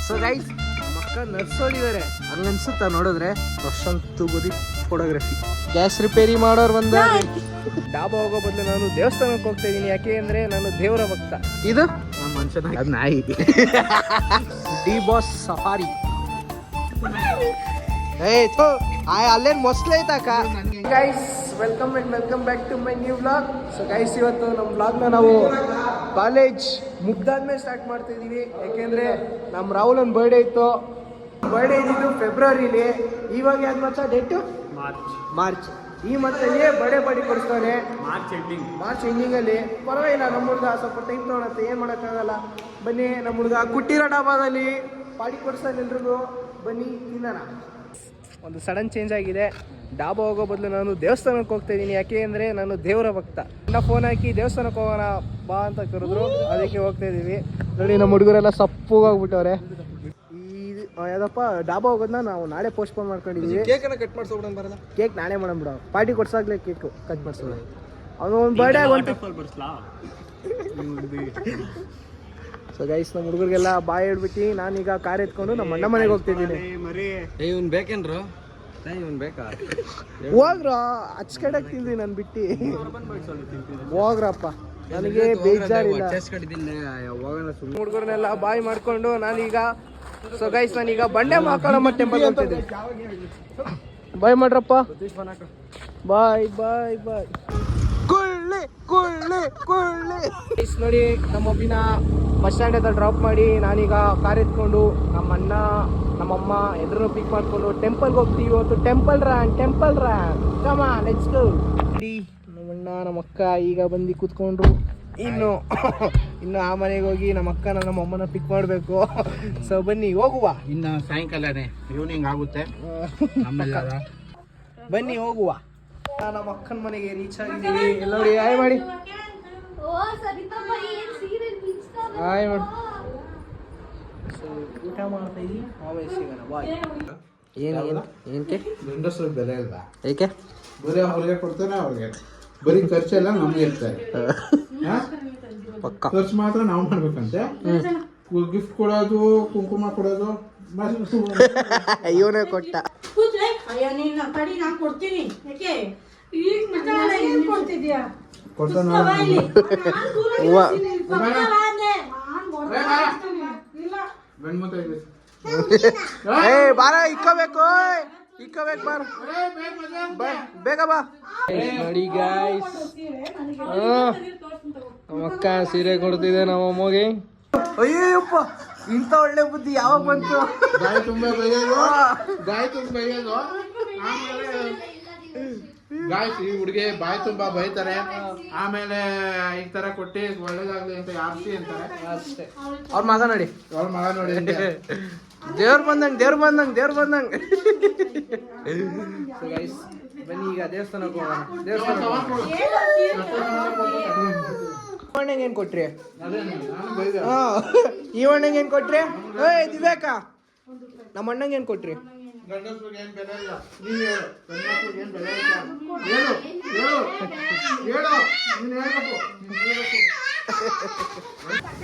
So guys ಮಕ್ಕ ನರ್ಸೋಳಿದ್ದಾರೆ ಹಂಗನ್ಸುತ್ತಾ ನೋಡಿದ್ರೆ ಪ್ರಶಾಂತ್ ಗೋದಿ ಫೋಟೋಗ್ರಫಿ. ಗ್ಯಾಸ್ ರಿಪೇರಿ ಮಾಡೋರು ಬಂದ. ಡಾಬಾ ಹೋಗೋ ಬದಲು ನಾನು ದೇವಸ್ಥಾನಕ್ಕೆ ಹೋಗ್ತಾ ಇದ್ದೀನಿ, ಯಾಕೆ ಅಂದ್ರೆ ನಾನು ದೇವರ ಭಕ್ತ. ಇದು ನಮ್ಮ ಮನುಷ್ಯನ ಅದು ನಾಯಿ. D Boss safari. ಅಲ್ಲೇನು ಮೊಸಳೆ ಐತಾಕ. Guys welcome and welcome back to my new vlog. So guys ಇವತ್ತು ನಮ್ಮ ವ್ಲಾಗ್ನ ನಾವು ಕಾಲೇಜ್ ಮುಗ್ದಾದ್ಮೇಲೆ ಸ್ಟಾರ್ಟ್ ಮಾಡ್ತಾ ಇದ್ದೀವಿ, ಯಾಕೆಂದರೆ ನಮ್ಮ ರಾಹುಲ್ ಒಂದು ಬರ್ಡೇ ಇತ್ತು. ಬರ್ಡೇ ಇದ್ದಿದ್ದು ಫೆಬ್ರವರಿಲಿ, ಇವಾಗ ಯಾವ್ದು ಮಚ್ಚ ಡೇಟು ಮಾರ್ಚ್. ಈ ಮಂತಲ್ಲಿ ಬರ್ಡೇ ಪಾರ್ಟಿ ಕೊಡಿಸ್ತಾನೆ ಮಾರ್ಚ್ ಎಂಡಿಂಗಲ್ಲಿ. ಪರವಾಗಿಲ್ಲ, ನಮ್ಮ ಹುಡುಗ ಸ್ವಲ್ಪ ಟೈಮ್ ತೊಗೊಳತ್ತೆ, ಏನು ಮಾಡೋಕ್ಕಾಗಲ್ಲ. ಬನ್ನಿ ನಮ್ಮ ಹುಡುಗ ಕುಟ್ಟಿರೋ ಡಾಬಾದಲ್ಲಿ ಪಾರ್ಟಿ ಕೊಡಿಸ್ತಾನೆ ಎಲ್ರಿಗೂ. ಬನ್ನಿ ತಿನ್ನೋಣ. ಒಂದು ಸಡನ್ ಚೇಂಜ್ ಆಗಿದೆ. ಡಾಬಾ ಹೋಗೋ ಬದಲು ನಾನು ದೇವಸ್ಥಾನಕ್ಕೆ ಹೋಗ್ತಾ ಇದ್ದೀನಿ, ಯಾಕೆ ಅಂದರೆ ನಾನು ದೇವರ ಭಕ್ತ. ನನ್ನ ಫೋನ್ ಹಾಕಿ ದೇವಸ್ಥಾನಕ್ಕೆ ಹೋಗೋಣ ಬಾ ಅಂತ ಕರೆದ್ರು, ಅದಕ್ಕೆ ಹೋಗ್ತಾ ಇದ್ದೀವಿ. ನೋಡಿ ನಮ್ಮ ಹುಡುಗರೆಲ್ಲ ಸಪ್ಪುಗೋಗ್ಬಿಟ್ಟವ್ರೆ. ಯಾವುದಪ್ಪ ಡಾಬಾ ಹೋಗೋದನ್ನ ನಾವು ನಾಳೆ ಪೋಸ್ಟ್ಪೋನ್ ಮಾಡ್ಕೊಂಡಿದ್ದೀವಿ. ಕೇಕನ್ನು ಕಟ್ ಮಾಡಿಸ್ಬಿಡೋಣ ಬರಲ್ಲ. ಕೇಕ್ ನಾಳೆ ಮಾಡೋಣ ಬಿಡೋ, ಪಾರ್ಟಿ ಕೊಡ್ಸಾಗ್ಲೇ ಕೇಕ್ ಕಟ್ ಮಾಡಿಸೋಣ. ಅವನು ಒಂದು ಬರ್ಡೇ ಸೊ ಗೈಸ್ ನಮ್ಮ ಹುಡುಗರಿಗೆಲ್ಲ ಬಾಯ್ ಹೇಳ್ಬಿಟ್ಟು ನಾನೀಗ ಕಾರ್ ಎತ್ಕೊಂಡು ನಮ್ಮ ಅಣ್ಣ ಮನೆಗೆ ಹೋಗ್ತಿದ್ದೀನಿ. ಇವ್ನು ಬೇಕೇನ್ರು? ಇವ್ನು ಬೇಕಾ? ಹೋಗ್ರ ಹಚ್ಕಡಕ್ ತಿಂದ್ರಿ ನಾನು ಬಿಟ್ಟು ಹೋಗ್ರಪ್ಪ, ನನಗೆ ಬೇಜಾರಿಲ್ಲ. ಹುಡುಗರನ್ನೆಲ್ಲ ಬಾಯ್ ಮಾಡ್ಕೊಂಡು ನಾನೀಗ ಸೊ ಗೈಸ್ ನಾನೀಗ ಬಂಡೆ ಮಹಾಕಾಳಮ್ಮ ಟೆಂಪಲ್ ಹೋಗ್ತಿದ್ದೆ. ಬಾಯ್ ಮಾಡ್ರಪ್ಪ. ಬಾಯ್ ಬಾಯ್ ಬಾಯ್. ಕೊಳ್ಳೆ ಕೊಳ್ಳೆ ಕೊಳ್ಳೆ. ನೋಡಿ ನಮ್ಮ ಒಬ್ಬಿನ ಬಸ್ ಸ್ಟ್ಯಾಂಡ್ ಹತ್ರ ಡ್ರಾಪ್ ಮಾಡಿ ನಾನೀಗ ಕಾರ್ ಎತ್ಕೊಂಡು ನಮ್ಮ ಅಣ್ಣ ನಮ್ಮಮ್ಮ ಎದುರು ಪಿಕ್ ಮಾಡ್ಕೊಂಡು ಟೆಂಪಲ್ಗೆ ಹೋಗ್ತೀವಿ. ಇವತ್ತು temple ran come on let's go. ನಮ್ಮಣ್ಣ ನಮ್ಮ ಅಕ್ಕ ಈಗ ಬಂದು ಕೂತ್ಕೊಂಡ್ರು. ಇನ್ನು ಆ ಮನೆಗೆ ಹೋಗಿ ನಮ್ಮ ಅಕ್ಕ ನಮ್ಮ ಅಮ್ಮನ ಪಿಕ್ ಮಾಡಬೇಕು. ಸೊ ಬನ್ನಿ ಹೋಗುವ. ಇನ್ನು ಸಾಯಂಕಾಲನೇ ಈವ್ನಿಂಗ್ ಆಗುತ್ತೆ. ಬನ್ನಿ ಹೋಗುವ. ನಮ್ಮ ಅಕ್ಕನ ಮನೆಗೆ ರೀಚ್ ಆಗಿದ್ದೀವಿ. ಎಲ್ಲ ನೋಡಿ ಹಾಯ್ ಮಾಡಿ, ಹಾಯ್ ಮಾಡಿ. ಸೊ ಊಟ ಮಾಡ್ತಾ ಇದ್ದೀವಿ, ಆಮೇಲೆ ಸಿಗೋಣ. ಬಾಯ್. ಏನಕ್ಕೆ ಗಂಡಸರು ಬೆಲೆ ಇಲ್ಲ, ಏಕೆ ಬರೀ ಅವ್ರಿಗೆ ಕೊಡ್ತಾರೆ, ಅವ್ರಿಗೆ ಬರೀ ಖರ್ಚೆಲ್ಲ ನಮ್ಗೆ ಇರ್ತಾರೆ. ಪಕ್ಕ ಖರ್ಚು ಮಾತ್ರ ನಾವು ಮಾಡ್ಬೇಕಂತೆ. ಗಿಫ್ಟ್ ಕೊಡೋದು, ಕುಂಕುಮ ಕೊಡೋದು ಇವನೇ ಕೊಟ್ಟ. ಬಾರ ಇಕ್ಕೋಬೇಕು ಬಾರ ಬೇಗ ಬಾ. ನೋಡಿ ಗಾಯ್ಸ್, ನಮ್ಮ ಅಕ್ಕ ಸೀರೆ ಕೊಡ್ತಿದೆ ನಮ್ಮ ಅಮ್ಮಗೆ. ಅಯ್ಯಪ್ಪ, ಇಂಥ ಒಳ್ಳೆ ಬುದ್ಧಿ ಯಾವಾಗ ಬಂತು? ಗಾಯ ತುಂಬ ಬೈಯೋದು. ಆಮೇಲೆ ಈ ಹುಡುಗಿ ಬಾಯಿ ತುಂಬಾ ಬೈತಾರೆ, ಆಮೇಲೆ ಈ ತರ ಕೊಟ್ಟಿ ಒಳ್ಳೇದಾಗ್ಲಿ ಅಂತ ಯಾರ್ಸಿ ಅಂತಾರೆ ಅಷ್ಟೇ. ಅವ್ರ ಮಗ ನೋಡಿ ದೇವ್ರ ಬಂದಂಗ್. ಬನ್ನಿ ಈಗ ದೇವಸ್ಥಾನಕ್ಕೆ ಹೋಗೋಣ. ಅಣ್ಣಂಗೆ ಏನ್ ಕೊಟ್ರಿ? ಈ ಅಣ್ಣಂಗೆ ಏನ್ ಕೊಟ್ರಿ? ದಿವ್ಯಾಕ ನಮ್ಮ ಅಣ್ಣಂಗೆ ಏನ್ ಕೊಟ್ರಿ?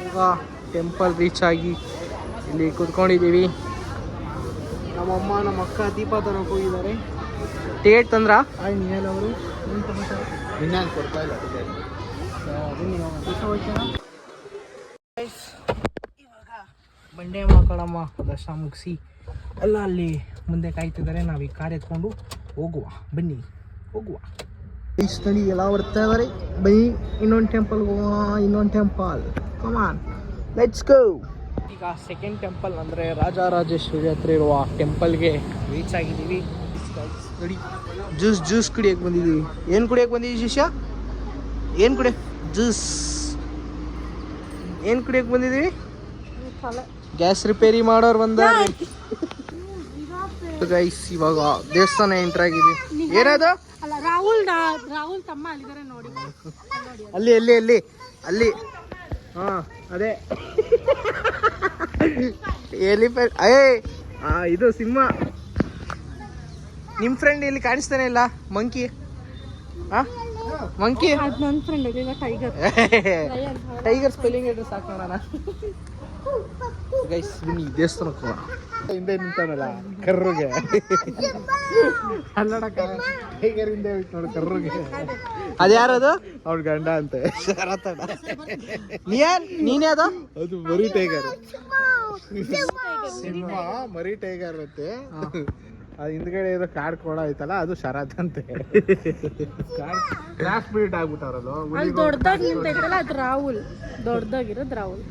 ಈಗ ಟೆಂಪಲ್ ರೀಚ್ ಆಗಿ ಇಲ್ಲಿ ಕೂತ್ಕೊಂಡಿದ್ದೀವಿ. ನಮ್ಮಮ್ಮ ನಮ್ಮ ಅಕ್ಕ ದೀಪ ತರಕ್ಕೆ ಹೋಗಿದ್ದಾರೆ. ಟಿಕೆಟ್ ತಂದ್ರ ಅವರು ಕೊಡ್ತಾ ಇಲ್ಲ. ಇವಾಗ ಬಂಡೆ ಮಕ್ಕಳಮ್ಮ ದರ್ಶನ ಮುಗಿಸಿ ಎಲ್ಲ ಅಲ್ಲಿ ಮುಂದೆ ಕಾಯ್ತಿದ್ದಾರೆ. ನಾವೀಗ ಕಾರ್ ಎತ್ಕೊಂಡು ಹೋಗುವ. ಬನ್ನಿ ಹೋಗುವ. ನೋಡಿ ಎಲ್ಲ ಬರ್ತಾ ಇದ್ದಾರೆ. ಬನ್ನಿ ಇನ್ನೊಂದು ಟೆಂಪಲ್ ಹೋಗುವ. ಇನ್ನೊಂದು ಟೆಂಪಲ್ ಕಮಾನ್ ಲೆಟ್ಸ್ ಗೋ. ಈಗ ಸೆಕೆಂಡ್ ಟೆಂಪಲ್ ಅಂದರೆ ರಾಜರಾಜೇಶ್ವರಿ ಹತ್ರ ಇರುವ ಟೆಂಪಲ್ಗೆ ರೀಚ್ ಆಗಿದ್ದೀವಿ. ನೋಡಿ ಜ್ಯೂಸ್ ಕುಡಿಯೋಕೆ ಬಂದಿದ್ದೀವಿ. ಏನು ಕುಡಿಯೋಕೆ ಬಂದಿದ್ದೀವಿ ಶಿಷ್ಯ? ಏನು ಕುಡಿಯೋಕೆ ಬಂದಿದ್ದೀವಿ? ಗ್ಯಾಸ್ ರಿಪೇರಿ ಮಾಡೋರು ಬಂದಾರೆ ಗೈಸ್. ಇವಾಗ ದೇವಸ್ಥಾನ ಎಂಟರ್ ಆಗಿದ್ದೀವಿ. ಏನದು? ರಾಹುಲ್ ತಮ್ಮ ಅಲ್ಲಿದ್ದಾರೆ ನೋಡಿ. ಅಲ್ಲಿ ಹಾ ಅದೇ ಎಲಿಫೆಂಟ್. ಇದು ಸಿಂಹ. ನಿಮ್ಮ ಫ್ರೆಂಡ್ ಇಲ್ಲಿ ಕಾಣಿಸ್ತಾನೆ ಇಲ್ಲ. ಮಂಕಿ ನನ್ನ friend tiger tiger spelling address ಸಾಕು ನೋಡೋಣ. ಗೈಸ್ ಬನ್ನಿ ದೇವಸ್ಥಾನಕ್ಕೆ ಹೋಗೋಣ. ಹಿಂದೆ ನಿಂತಾನಲ್ಲ ಕರ್ರುಗೆ ಅಲ್ಲಡಕ ಹೇಗರಿಂದ ನೋಡು ಕರ್ರುಗೆ. ಅದ್ಯಾರದು? ಅವ್ರ ಗಂಡ ಅಂತೆ ನೀನೇ ಅದು ಮರಿ ಟೈಗರ್. ಸಿಂಹ ಮರಿ ಟೈಗರ್ ಅಂತೆ. ಅದು ಹಿಂದ್ಗಡೆ ಇರೋ ಕಾಡ್ ಕೊಡ ಐತಲ್ಲ ಅದು ಶರತ್ ಅಂತೆ. ಕ್ರಾಸ್ ಬ್ರೀಡ್ ಆಗ್ಬಿಟ್ಟವ್ರದು. ಅಲ್ಲಿ ದೊಡ್ಡದಾಗಿ ನಿಂತೈತಲ್ಲ ಅದು ರಾಹುಲ್. ದೊಡ್ಡದಾಗಿರೋದು ರಾಹುಲ್.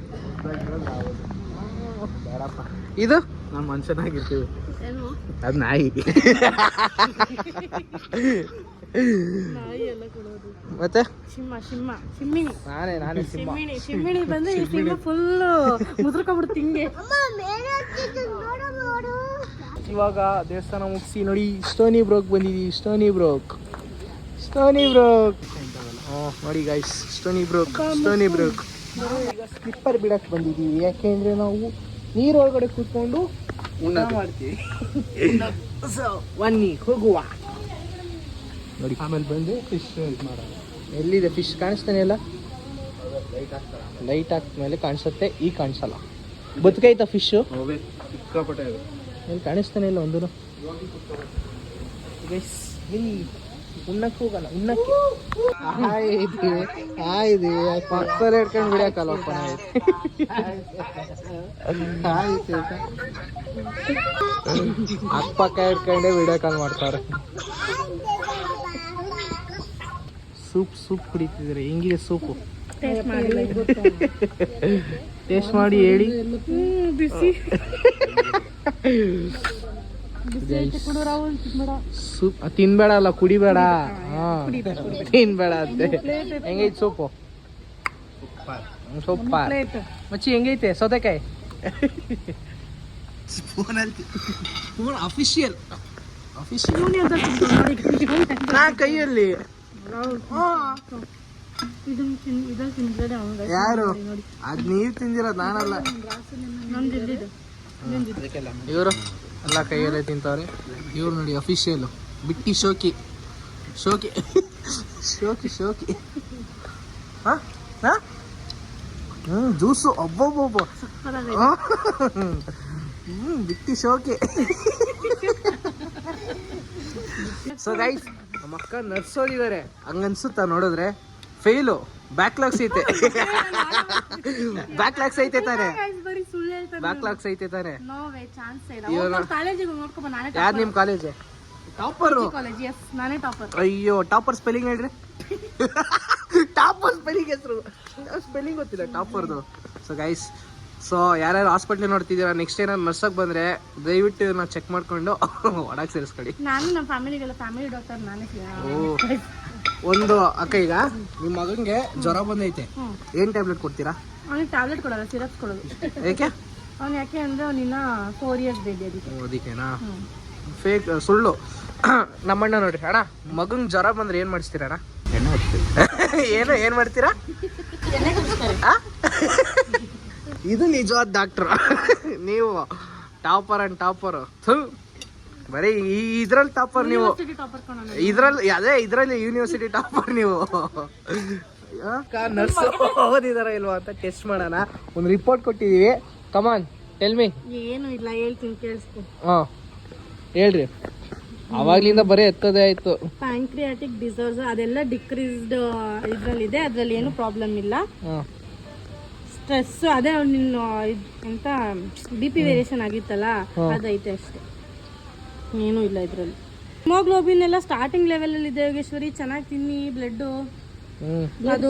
ಬೇಡಪ್ಪ ಇದು ನಾವು ಮನುಷ್ಯನಾಗಿರ್ತೀವಿ. ಅದು ನಾಯಿ. ನಾಯಿ ಎಲ್ಲ ಕೊಡೋದು. ಮತ್ತೆ ಶಿಮ್ಮಿಣಿ ನಾನೇ ಶಿಮ್ಮಿಣಿ ಬಂದ್ರೆ ಈ ಸಿಂಹ ಫುಲ್ ಮುದ್ರಕೊಂಡ್ಬಿಡ್ತು ಹಿಂಗೆ. ಇವಾಗ ದೇವಸ್ಥಾನ ಮುಗಿಸಿ ನೋಡಿ ಸ್ಟೋನಿ ಬ್ರೋಕ್ ಬಂದಿದ್ದೀವಿ. ಸ್ಟೋನಿ ಬ್ರೋಕ್ ನೋಡಿ ಗೈಸ್ ಸ್ಟೋನಿ ಬ್ರೋಕ್. ಈಗ ಸ್ಲಿಪ್ಪರ್ ಬಿಡಕ್ ಬಂದಿದ್ದೀವಿ. ಯಾಕೆಂದ್ರೆ ನಾವು ನೀರೊಳಗಡೆ ಕೂತ್ಕೊಂಡು ಊಟ ಮಾಡ್ತೀವಿ. ಬನ್ನಿ ಹೋಗುವ ನೋಡಿ. ಆಮೇಲೆ ಬಂದು ಫಿಶ್ ಮಾಡೋಣ. ಎಲ್ಲಿದೆ ಫಿಶ್? ಕಾಣಿಸ್ತಾನೆ ಇಲ್ಲ. ಲೈಟ್ ಹಾಕ್ಮೇಲೆ ಕಾಣಿಸುತ್ತೆ. ಈಗ ಕಾಣಿಸಲ್ಲ. ಬದುಕೈತ ಫಿಶು? ಸಿಕ್ಕಾಪಟ್ಟೆ ಎಲ್ಲಿ ಕಾಣಿಸ್ತಾನೆ ಇಲ್ಲ ಒಂದು. ಗೈಸ್ ಇಲ್ಲಿ ಉಣ್ಣಕ್ಕೆ ಹೋಗಲ್ಲ. ಉಣ್ಣಕ್ಕೆ ಆಯ್ತು ಪಕ್ಕದಲ್ಲಿ ಹಿಡ್ಕೊಂಡು ಬಿಡಕ್ಕಲ್ಲಪ್ಪ. ಅಕ್ಕಪಕ್ಕ ಹಿಡ್ಕೊಂಡೆ ವಿಡಿಯೋ ಕಾಲ್ ಮಾಡ್ತಾರೆ. ಸೂಪ್ ಕುಡಿತಿದ್ದಾರೆ. ಹೆಂಗಿದೆ ಸೂಪು? ಟೇಸ್ಟ್ ಮಾಡಿ ಹೇಳಿ. ಬಿಸಿ ಸೂಪ್ ತಿನ್ಬೇಡ ಅಲ್ಲ ಕುಡಿಬೇಡ. ತಿನ್ಬೇಡ ಅಂತೆ. ಹೆಂಗೈತೆ ಸೂಪು? ಸೂಪರ್ ಮಚ್ಚಿ. ಹೆಂಗೈತೆ ಸೌತೆಕಾಯಿ? ಅಫಿಷಿಯಲ್ ನಾ ಕೈಯಲ್ಲಿ ಯಾರು? ಅದ್ ನೀವ್ ತಿಂದಿರೋದು ನಾನಲ್ಲ. ಇವರು ಎಲ್ಲ ಕೈಯಲ್ಲೇ ತಿಂತವ್ರೆ. ಇವ್ರು ನೋಡಿ ಅಫಿಷಿಯಲ್ ಬಿಟ್ಟಿ ಶೋಕಿ. ಜ್ಯೂಸು ಒಬ್ಬೊಬ್ಬೊಬ್ಬ ಬಿಟ್ಟಿ ಶೋಕಿ. ಸೊ ಗೈಸ್ ನಮ್ಮ ಅಕ್ಕ ನರ್ಸೋದಿದ್ದಾರೆ. ಹಂಗನ್ಸುತ್ತಾ ನೋಡಿದ್ರೆ? ಫೇಲು. ಬ್ಯಾಕ್ಲಾಗ್ಸ್ ಐತೆ. ಬ್ಯಾಕ್ಲಾಗ್ಸ್ ಐತೆ ತಾನೆ? ಬ್ಯಾಕ್ಲಾಗ್ಸ್ ಐತೆ ತಾನೆ? ಯಾರು ನಿಮ್ ಕಾಲೇಜ್ ಟಾಪರ್? ಅಯ್ಯೋ ಟಾಪರ್ ಸ್ಪೆಲ್ಲಿಂಗ್ ಹೇಳ್ರಿ. ಟಾಪರ್ ಸ್ಪೆಲ್ಲಿಂಗ್ ಹೆಸರು ಸ್ಪೆಲ್ಲಿಂಗ್ ಗೊತ್ತಿಲ್ಲ ಟಾಪರ್ದು. ಸೊ ಗೈಸ್ ಯಾರ್ಯಾರು ಹಾಸ್ಪಿಟ್ಲ್ ನೋಡ್ತಿದ್ದೀರಾ, ನೆಕ್ಸ್ಟ್ ಏನಾದ್ರು ನರ್ಸಕ್ ಬಂದ್ರೆ ದಯವಿಟ್ಟು ನಾವು ಚೆಕ್ ಮಾಡ್ಕೊಂಡು ಒಳಗೆ ಸೇರಿಸ್ಕೊಳ್ಳಿ. ನಾನು ನಮ್ಮ ಫ್ಯಾಮಿಲಿಗೆಲ್ಲ ಫ್ಯಾಮಿಲಿ ಡಾಕ್ಟರ್ ನಾನೇ. ಒಂದು ಅಕ್ಕ, ಈಗ ನಿಮ್ಮ ಮಗಂಗೆ ಜ್ವರ ಬಂದೈತೆ, ಏನ್ ಟ್ಯಾಬ್ಲೆಟ್ ಕೊಡ್ತೀರಾ? ಅವನಿಗೆ ಟ್ಯಾಬ್ಲೆಟ್ ಕೊಡಲ್ಲ, ಸಿರಪ್ಸ್ ಕೊಡೋದು. ಏಕೆ? ಅವ್ನು ಯಾಕೆ ಅಂದ್ರೆ ಅವನಿನ್ನ 4 years ಬೇಬಿ. ಅದಕ್ಕೆನಾ? ಫೇಕ್ ಸುಳ್ಳು. ನಮ್ಮಣ್ಣ ನೋಡ್ರಿ ಅಣ್ಣ, ಮಗಂಗ್ ಜ್ವರ ಬಂದ್ರೆ ಏನ್ ಮಾಡಿಸ್ತೀರ ಅಣ್ಣ? ಏನ್ ಮಾಡ್ತೀರಾ? ಇದು ನಿಜವಾದ ಡಾಕ್ಟರ್. ನೀವು ಟಾಪರ್ ಅಂಡ್ ಟಾಪರ್. ಬರೀ ಇದ್ರಲ್ಲಿ ಟಾಪರ್ ನೀವು. ಇದ್ರಲ್ಲಿ ಯೂನಿವರ್ಸಿಟಿ ಟಾಪರ್ ನೀವು. ನರ್ಸ್ ಓದಿದಾರ ಇಲ್ವಾ ಅಂತ ಟೆಸ್ಟ್ ಮಾಡೋಣ. ಒಂದು ರಿಪೋರ್ಟ್ ಕೊಟ್ಟಿದೀವಿ. Come on tell me. ಏನು ಇಲ್ಲ, ಹೇಳ್ತೀನಿ ಕೇಳಿಸ್ಕೊ. ಹೇಳ್ರಿ. ಅವಾಗ್ಲಿಂದ ಬರೀ ಎತ್ತದೇ ಆಯ್ತು. ಪ್ಯಾಂಕ್ರಿಯಾಟಿಕ್ ಡಿಸೀಸ್ ಅದೆಲ್ಲ ಡಿಕ್ರೀಸ್ಡ್ ಇದ್ರಲ್ಲಿದೆ, ಅದ್ರಲ್ಲಿ ಏನು ಪ್ರಾಬ್ಲಮ್ ಇಲ್ಲ. ಸ್ಟ್ರೆಸ್ ಅದೇ ನಿನ್ನ ಎಂತ BP ವೇರಿಯೇಷನ್ ಆಗಿತ್ತಲ್ಲ, ಅದೈತೆ ಅಷ್ಟೇ, ಏನೂ ಇಲ್ಲ ಇದ್ರಲ್ಲಿ. ಹಿಮೋಗ್ಲೋಬಿನ್ ಎಲ್ಲ ಸ್ಟಾರ್ಟಿಂಗ್ ಲೆವೆಲ್ ಅಲ್ಲಿ ಇದೆ ಯೋಗೇಶ್ವರಿ. ಚೆನ್ನಾಗಿ ತಿನ್ನಿ. ಬ್ಲಡ್ ಅದು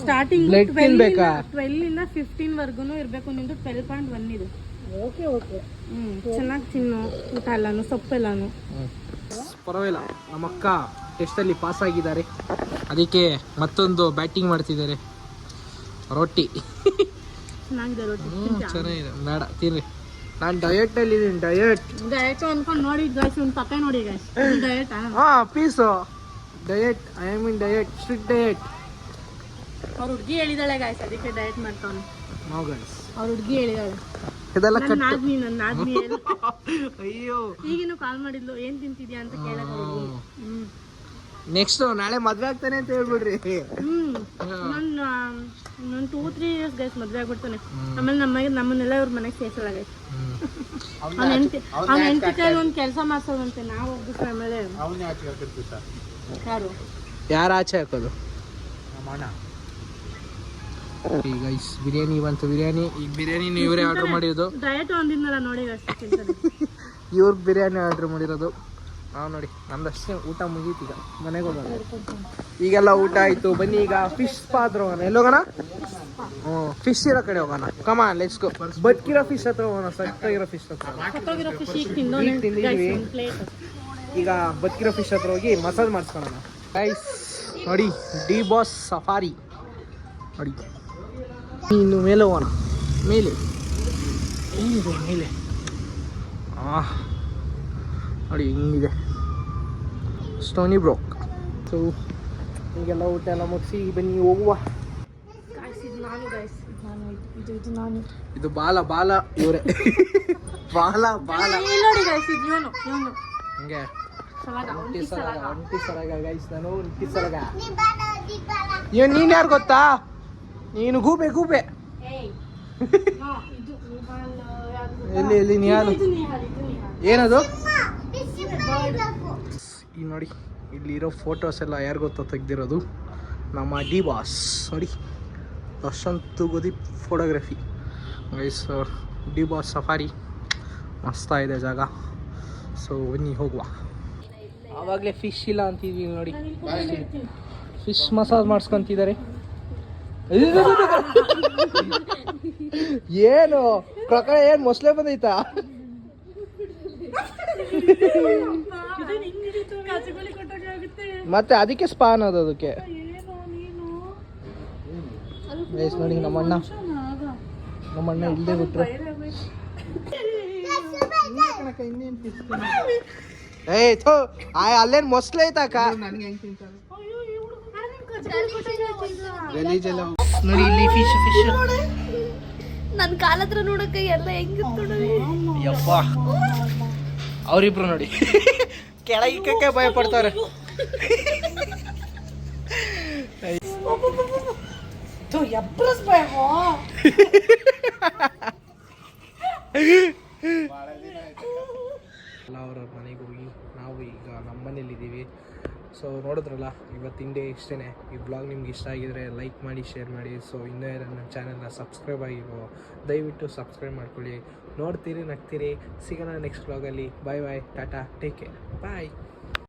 ಸ್ಟಾರ್ಟಿಂಗ್ 12 ಇಂದ 15 ವರ್ಗುನು ಇರ್ಬೇಕು. ನಿಂದು 12.1 ಇದೆ. ಓಕೆ ಚೆನ್ನಾಗಿ ತಿನ್ನು ಊಟ ಎಲ್ಲಾನು, ಸೊಪ್ಪೆಲ್ಲಾನು. ಪರವಾಗಿಲ್ಲ, ನಮ್ಮ ಅಕ್ಕ ಟೆಸ್ಟ್ ಅಲ್ಲಿ ಪಾಸ್ ಆಗಿದ್ದಾರೆ. ಅದಕ್ಕೆ ಮತ್ತೊಂದು ಬ್ಯಾಟಿಂಗ್ ಮಾಡ್ತಿದ್ದಾರೆ. ರೊಟ್ಟಿ ಚೆನ್ನಾಗಿದೆ. ರೊಟ್ಟಿ ಚೆನ್ನಾಗಿದೆ. ಬೇಡ ತಿನ್ರಿ. ನಾನು ಡಯಟ್ ಅಲ್ಲಿ ಇದೀನಿ. ಡಯಟ್ ಅನ್ಕೊಂಡು ನೋಡಿ ಗೈಸ್, ಒಂದು ತಪ್ಪೆ ನೋಡಿ guys. Diet piece diet. I am in diet, strict diet. ಅವ್ರ ಹುಡುಗಿ ಹೇಳಿದಾಳೆ ಗೈಸ್, ಅದಕ್ಕೆ ಡಯಟ್ ಮಾಡ್ತಾವನು. ಅವ್ರ ಹುಡುಗಿ ಹೇಳಿದಾಳೆ ಇದೆಲ್ಲ ನನ್ನ ಆದ್ಮಿ. ಅಯ್ಯೋ ಈಗಿನೂ ಕಾಲ್ ಮಾಡಿದ್ಲು, ಏನ್ ತಿಂತಿದ್ಯಾ ಅಂತ ಕೇಳಕ್. ನೆಕ್ಸ್ಟ್ ನಾಳೆ ಮದ್ವೆ ಆಗ್ತಾನೆ ಅಂತ ಹೇಳ್ಬಿಡ್ರಿ. ನಾನು 2-3 ಇಯರ್ಸ್ ಗೈಸ್ ಮದ್ವೆ ಆಗ್ಬಿಡ್ತಾನೆ. ಆಮೇಲೆ ನಮ್ಮನ್ನೆಲ್ಲ ಇವ್ರ ಮನೆಗೆ ಸೇರ್ಸಲ್ಲ ಗೈಸ್. ಅವ್ನ ಹೆಂಡತಿ ಕೈಲಿ ಒಂದು ಕೆಲಸ ಮಾಡ್ಸೋದಂತೆ, ನಾವು ಹೋಗ್ಬಿಟ್ರೆ ಆಮೇಲೆ ಯಾರು ಆಚೆ ಹಾಕೋದು? ಈಗ ಬಿರಿಯಾನಿ ಬಂತು. ಬಿರಿಯಾನಿ ಈಗ ಬಿರಿಯಾನಿ ಇವರೇ ಆರ್ಡರ್ ಮಾಡಿರೋದು. ಡಯಟ್ ಒಂದಿನಲ್ಲ ನೋಡಿ ಇವ್ರ ಬಿರಿಯಾನಿ ಆರ್ಡರ್ ಮಾಡಿರೋದು. ನಾವು ನೋಡಿ ನಮ್ದಷ್ಟೇ ಊಟ ಮುಗೀತು. ಈಗ ಮನೆಗೆ ಹೋಗೋಣ. ಈಗೆಲ್ಲ ಊಟ ಆಯ್ತು. ಬನ್ನಿ ಈಗ ಫಿಶ್ ಪಾತ್ರ ಹೋಗೋಣ. ಎಲ್ಲೋಗೋಣ? ಫಿಶ್ ಇರೋ ಕಡೆ ಹೋಗೋಣ. Come on let's go. ಬದುಕಿರೋ ಫಿಶ್ ಹತ್ರ ಹೋಗೋಣ. ಸತ್ತಾಗಿರೋ ಫಿಶ್ ಹತ್ರ. ಈಗ ಬದುಕಿರೋ ಫಿಶ್ ಹತ್ರ ಹೋಗಿ ಮಸಾಜ್ ಮಾಡಿಸ್ಕೊಳ್ಳೋಣ ಗೈಸ್. ನೋಡಿ ಡಿ ಬಾಸ್ ಸಫಾರಿ ನೋಡಿ. ಇನ್ನು ಮೇಲೆ ಹೋಗೋಣ. ಮೇಲೆ ಏನಿದೆ ಮೇಲೆ? ನೋಡಿ ಹಿಂಗಿದೆ ಸ್ಟೋನಿ ಬ್ರೋಕ್. ಸೊ ಈಗೆಲ್ಲ ಊಟ ಎಲ್ಲ ಮುಗಿಸಿ ಬನ್ನಿ ಹೋಗುವ. ಇದು ಬಾಲ ಇವರೇ. ಬಾಲ ಹಂಗೆ ಒಂಟಿ ಸಲಗ ಗೈಸ್. ನಾನು ಒಂಟಿ ಸಲಗ. ನೀನು ಯಾರು ಗೊತ್ತಾ? ನೀನು ಗೂಬೆ. ಎಲ್ಲಿ ನಿಹಾಲು? ಏನದು? ಈಗ ನೋಡಿ ಇಲ್ಲಿರೋ ಫೋಟೋಸ್ ಎಲ್ಲ ಯಾರು ಗೊತ್ತಾ ತೆಗ್ದಿರೋದು? ನಮ್ಮ ಡಿ ಬಾಸ್ ನೋಡಿ. ಯಶವಂತ್ ತೂಗುದಿ photography guys. D Boss safari ಮಸ್ತಾಗಿದೆ ಜಾಗ. ಸೊ ಬನ್ನಿ ಹೋಗುವ. ಆವಾಗಲೇ ಫಿಶ್ ಇಲ್ಲ ಅಂತಿದ್ವಿ ನೋಡಿ. ಫಿಶ್ ಮಸಾಜ್ ಮಾಡಿಸ್ಕೊಂತಿದ್ದಾರೆ. ಏನು ಪ್ರಕಾರ ಏನು ಮೊಸಳೆ ಬಂದೈತಾ? ಮತ್ತೆ ಅದಕ್ಕೆ ಸ್ಪಾ ಅನ್ನೋದು ಅದಕ್ಕೆ. ನೋಡಿ ನಮ್ಮಣ್ಣ ಇಲ್ಲದೆ ಬಿಟ್ರು. ಅಲ್ಲೇನು ಮೊಸಳೆ ಐತಾಕ? ನೋಡಿ ಇಲ್ಲಿ ಫಿಶ್ ನನ್ನ ಕಾಲ ಹತ್ರ ನೋಡಕ್ಕೆ ಎಲ್ಲ ಹೆಂಗಿತ್ತು ಯಪ್ಪ. ಅವರಿಬ್ರು ನೋಡಿ ಕೆಳಗಿಕ್ಕಕ್ಕೆ ಭಯ ಪಡ್ತಾರೆ. ಅವ್ರ ಮನೆಗೆ ಹೋಗಿ ನಾವು ಈಗ ನಮ್ಮ ಮನೇಲಿದ್ದೀವಿ. ಸೊ ನೋಡಿದ್ರಲ್ಲ ಇವತ್ತಿನ ಡೇ ಇಷ್ಟೇ. ಈ ಬ್ಲಾಗ್ ನಿಮ್ಗೆ ಇಷ್ಟ ಆಗಿದ್ರೆ ಲೈಕ್ ಮಾಡಿ, ಶೇರ್ ಮಾಡಿ. ಸೊ ಇನ್ನೂ ನನ್ನ ಚಾನಲ್ನ ಸಬ್ಸ್ಕ್ರೈಬ್ ಆಗಿರೋ ದಯವಿಟ್ಟು ಸಬ್ಸ್ಕ್ರೈಬ್ ಮಾಡ್ಕೊಳ್ಳಿ. ನೋಡ್ತೀರಿ, ನಗ್ತೀರಿ. ಸಿಗೋಣ ನೆಕ್ಸ್ಟ್ ಬ್ಲಾಗಲ್ಲಿ. ಬಾಯ್ ಟಾಟಾ, ಟೇಕ್ ಕೇರ್, ಬಾಯ್.